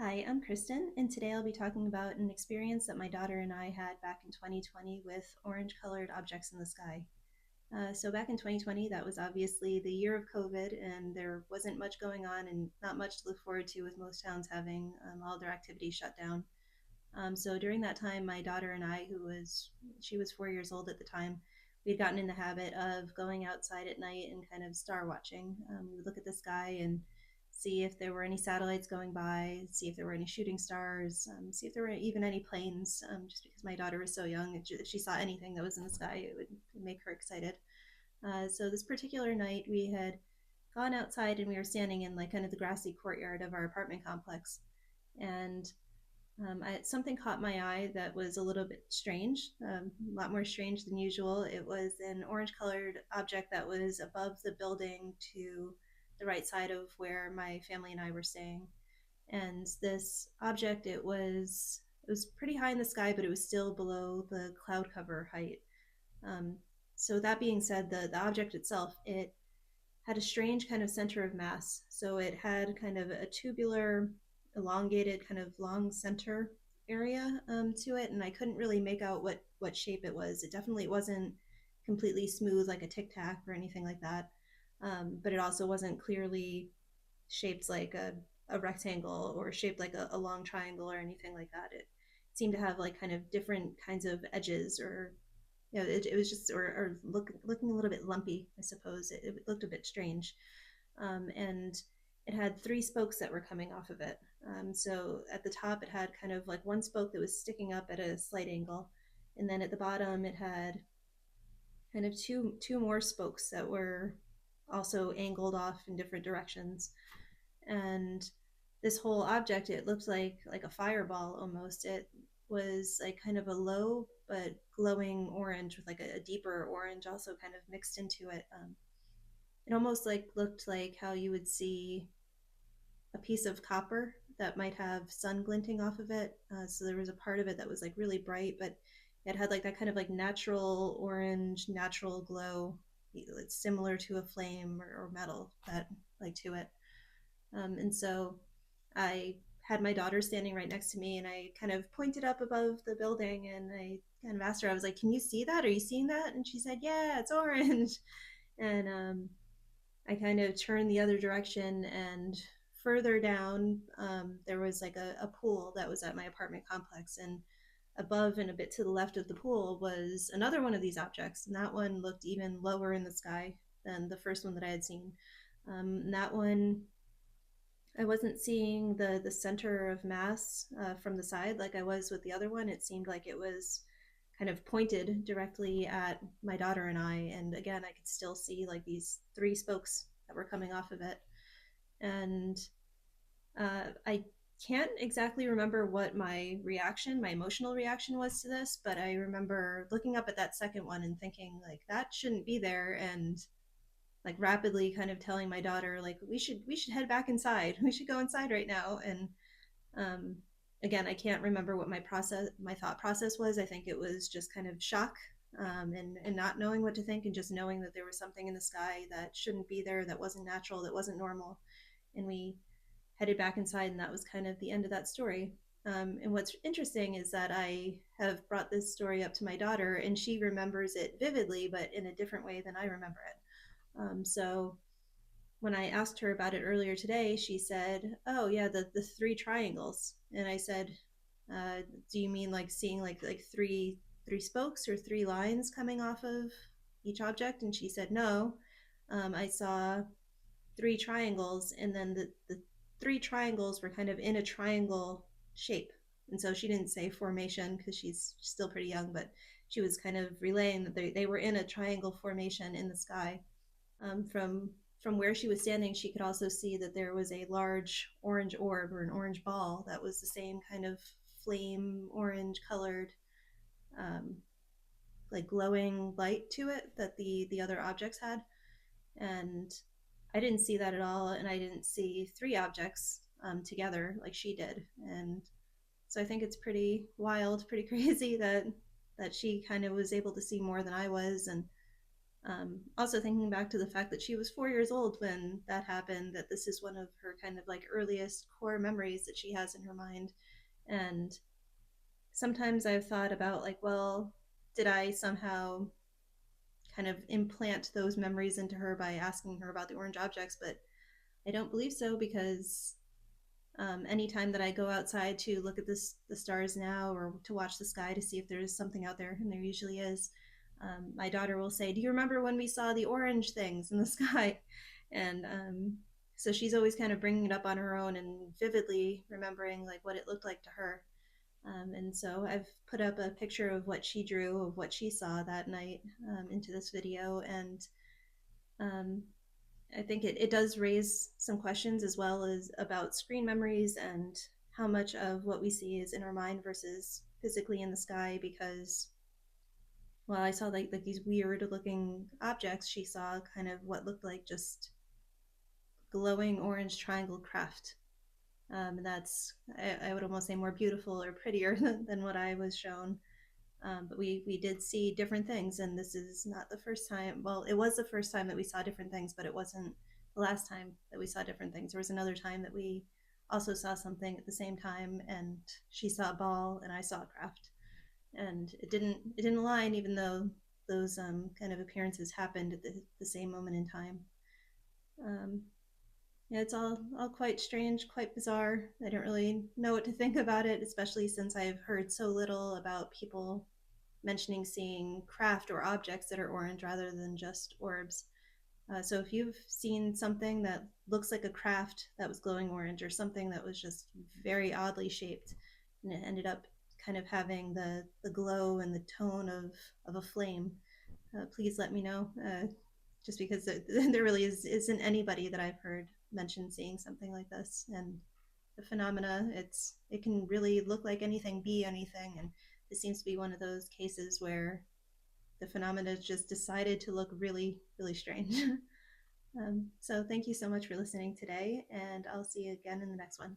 Hi, I'm Kristen, and today I'll be talking about an experience that my daughter and I had back in 2020 with orange colored objects in the sky. So, back in 2020, that was obviously the year of COVID, and there wasn't much going on and not much to look forward to with most towns having all their activities shut down. So, during that time, my daughter and I, she was 4 years old at the time, we had gotten in the habit of going outside at night and kind of star watching. We would look at the sky and see if there were any satellites going by, see if there were any shooting stars, see if there were even any planes. Just because my daughter was so young, if she saw anything that was in the sky, it would make her excited. So this particular night, we had gone outside and we were standing in like kind of the grassy courtyard of our apartment complex, and something caught my eye that was a little bit strange, a lot more strange than usual. It was an orange colored object that was above the building to the right side of where my family and I were staying. And this object, it was pretty high in the sky, but it was still below the cloud cover height. Um, so that being said, the object itself, it had a strange kind of center of mass. So it had kind of a tubular, elongated, kind of long center area to it, and I couldn't really make out what shape it was. It definitely wasn't completely smooth like a tic tac or anything like that, but it also wasn't clearly shaped like a rectangle or shaped like a long triangle or anything like that. It seemed to have like kind of different kinds of edges or it was just looking a little bit lumpy, I suppose. It looked a bit strange, and it had three spokes that were coming off of it. So at the top, it had kind of like one spoke that was sticking up at a slight angle, and then at the bottom, it had kind of two more spokes that were also angled off in different directions. And this whole object, it looked like a fireball almost. It was like kind of a low but glowing orange with like a deeper orange also kind of mixed into it. It almost like looked like how you would see a piece of copper that might have sun glinting off of it. So there was a part of it that was like really bright, but it had like that kind of like natural orange, natural glow. It's similar to a flame or metal that like to it. And so I had my daughter standing right next to me, and I kind of pointed up above the building and I kind of asked her, I was like, "Can you see that? Are you seeing that?" And she said, "Yeah, it's orange." And I kind of turned the other direction, and further down, there was like a pool that was at my apartment complex. And above and a bit to the left of the pool was another one of these objects. And that one looked even lower in the sky than the first one that I had seen. That one I wasn't seeing the center of mass from the side like I was with the other one. It seemed like it was kind of pointed directly at my daughter and I. And again, I could still see like these three spokes that were coming off of it. And I can't exactly remember what my emotional reaction was to this, but I remember looking up at that second one and thinking, like, that shouldn't be there. And like rapidly kind of telling my daughter like we should head back inside, we should go inside right now. And um again, I can't remember what my thought process was. I think it was just kind of shock, and not knowing what to think, and just knowing that there was something in the sky that shouldn't be there, that wasn't natural, that wasn't normal. And we headed back inside, and that was kind of the end of that story. And what's interesting is that I have brought this story up to my daughter, and she remembers it vividly, but in a different way than I remember it. So when I asked her about it earlier today, she said, "Oh yeah, the three triangles." And I said, "Do you mean like seeing like three spokes or three lines coming off of each object?" And she said, "No, I saw three triangles, and then the three triangles were kind of in a triangle shape." And so she didn't say formation because she's still pretty young, but she was kind of relaying that they were in a triangle formation in the sky. From where she was standing, she could also see that there was a large orange orb or an orange ball that was the same kind of flame orange colored, um, like glowing light to it that the other objects had. And I didn't see that at all, and I didn't see three objects together like she did. And so I think it's pretty wild, pretty crazy that she kind of was able to see more than I was. And Also thinking back to the fact that she was 4 years old when that happened, that this is one of her kind of like earliest core memories that she has in her mind. And sometimes I've thought about like, well, did I somehow kind of implant those memories into her by asking her about the orange objects? But I don't believe so, because anytime that I go outside to look at the stars now, or to watch the sky to see if there's something out there, and there usually is, my daughter will say, "Do you remember when we saw the orange things in the sky?" And so she's always kind of bringing it up on her own and vividly remembering like what it looked like to her. And so I've put up a picture of what she drew of what she saw that night into this video, and um, I think it does raise some questions as well as about screen memories and how much of what we see is in our mind versus physically in the sky. Because, well, I saw like these weird looking objects. She saw kind of what looked like just glowing orange triangle craft. And that's, I would almost say, more beautiful or prettier than what I was shown. But we did see different things, and this is not the first time. Well, it was the first time that we saw different things, but it wasn't the last time that we saw different things. There was another time that we also saw something at the same time, and she saw a ball and I saw a craft, and it didn't align, even though those kind of appearances happened at the same moment in time. Um, yeah, it's all quite strange, quite bizarre. I don't really know what to think about it, especially since I've heard so little about people mentioning seeing craft or objects that are orange rather than just orbs. So if you've seen something that looks like a craft that was glowing orange, or something that was just very oddly shaped and it ended up kind of having the glow and the tone of a flame, please let me know. Just because there really isn't anybody that I've heard mention seeing something like this. And the phenomena, it can really look like anything, be anything, and it seems to be one of those cases where the phenomena just decided to look really, really strange. So thank you so much for listening today, and I'll see you again in the next one.